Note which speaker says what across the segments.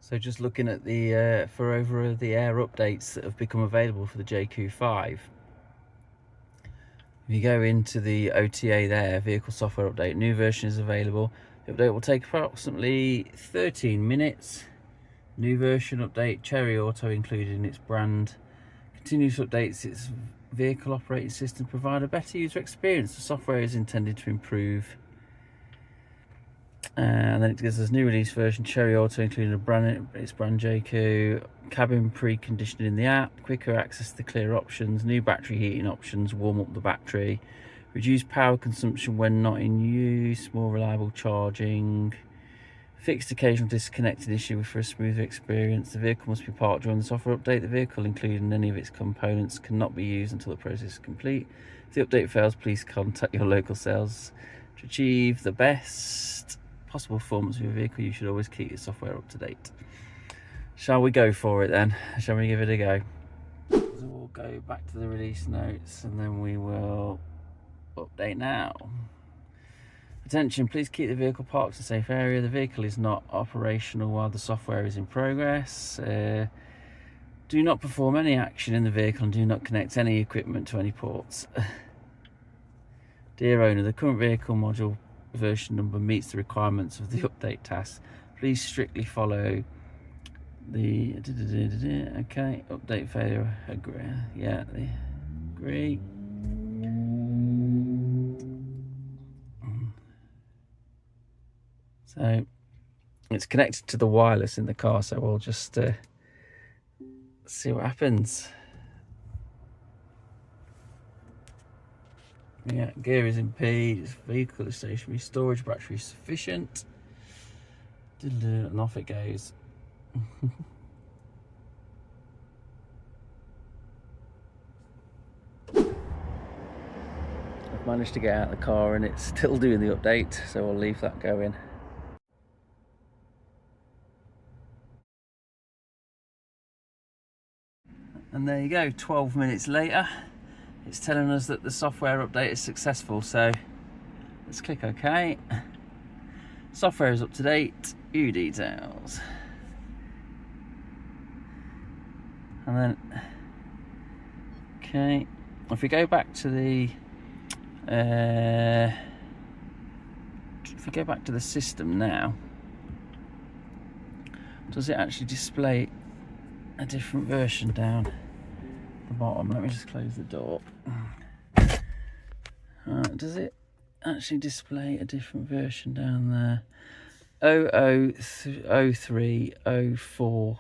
Speaker 1: So just looking at the for over the air updates that have become available for the Jaecoo 5. If you go into the OTA there, vehicle software update, new version is available. The update will take approximately 13 minutes. New version update, Cherry Auto included in its brand. Continuous updates its vehicle operating system, provide a better user experience. The software is intended to improve. And then it gives us new release version, Cherry Auto including its brand Jaecoo, cabin pre-conditioning in the app, quicker access to the clear options, new battery heating options, warm up the battery, reduce power consumption when not in use, more reliable charging, fixed occasional disconnected issue for a smoother experience. The vehicle must be parked during the software update. The vehicle, including any of its components, cannot be used until the process is complete. If the update fails, please contact your local sales. To achieve the best possible performance of your vehicle, you should always keep your software up to date. Shall we go for it then? Shall we give it a go? So we'll go back to the release notes and then we will update now. Attention, please keep the vehicle parked in a safe area. The vehicle is not operational while the software is in progress. Do not perform any action in the vehicle and do not connect any equipment to any ports. Dear owner, the current vehicle module version number meets the requirements of the update task. Please strictly follow the okay, update failure, agree. Yeah, agree. So it's connected to the wireless in the car, so we'll just see what happens. Yeah, gear is in P, vehicle is stationary, storage battery is sufficient. And off it goes. I've managed to get out of the car and it's still doing the update, so I'll leave that going. And there you go, 12 minutes later, it's telling us that the software update is successful, so let's click OK. Software is up to date, view details. And then, okay, if we go back to the system now, does it actually display a different version down the bottom? Let me just close the door. Does it actually display a different version down there? 000304.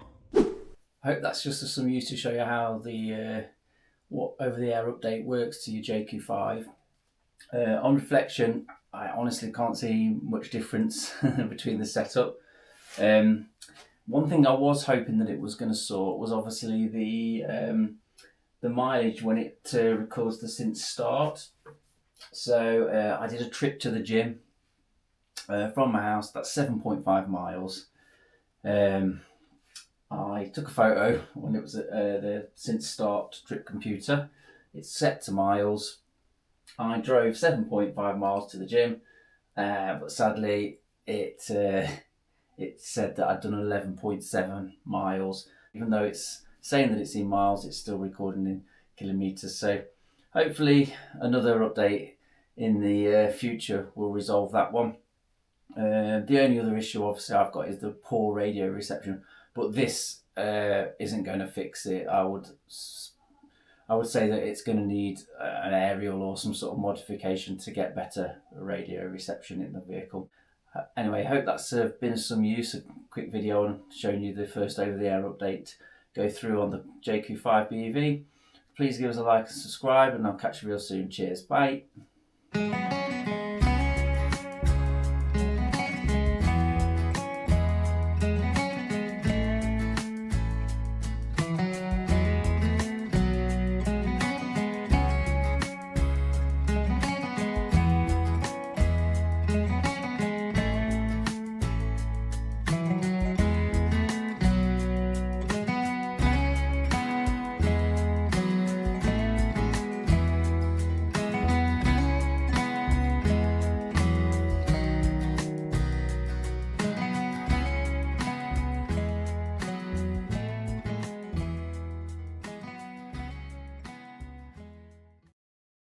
Speaker 1: I hope that's just some use to show you how the what over-the-air update works to your Jaecoo 5. On reflection, I honestly can't see much difference between the setup. One thing I was hoping that it was going to sort was obviously the mileage when it records the since start. So I did a trip to the gym from my house. That's 7.5 miles. I took a photo when it was at the since start trip computer. It's set to miles. I drove 7.5 miles to the gym, but sadly it said that I'd done 11.7 miles. Even though it's saying that it's in miles, it's still recording in kilometres. So hopefully another update in the future will resolve that one. The only other issue obviously I've got is the poor radio reception, but this isn't going to fix it. I would say that it's going to need an aerial or some sort of modification to get better radio reception in the vehicle. Anyway, I hope that's been of some use. A quick video on showing you the first over-the-air update go through on the Jaecoo 5 BEV. Please give us a like and subscribe, and I'll catch you real soon. Cheers, bye.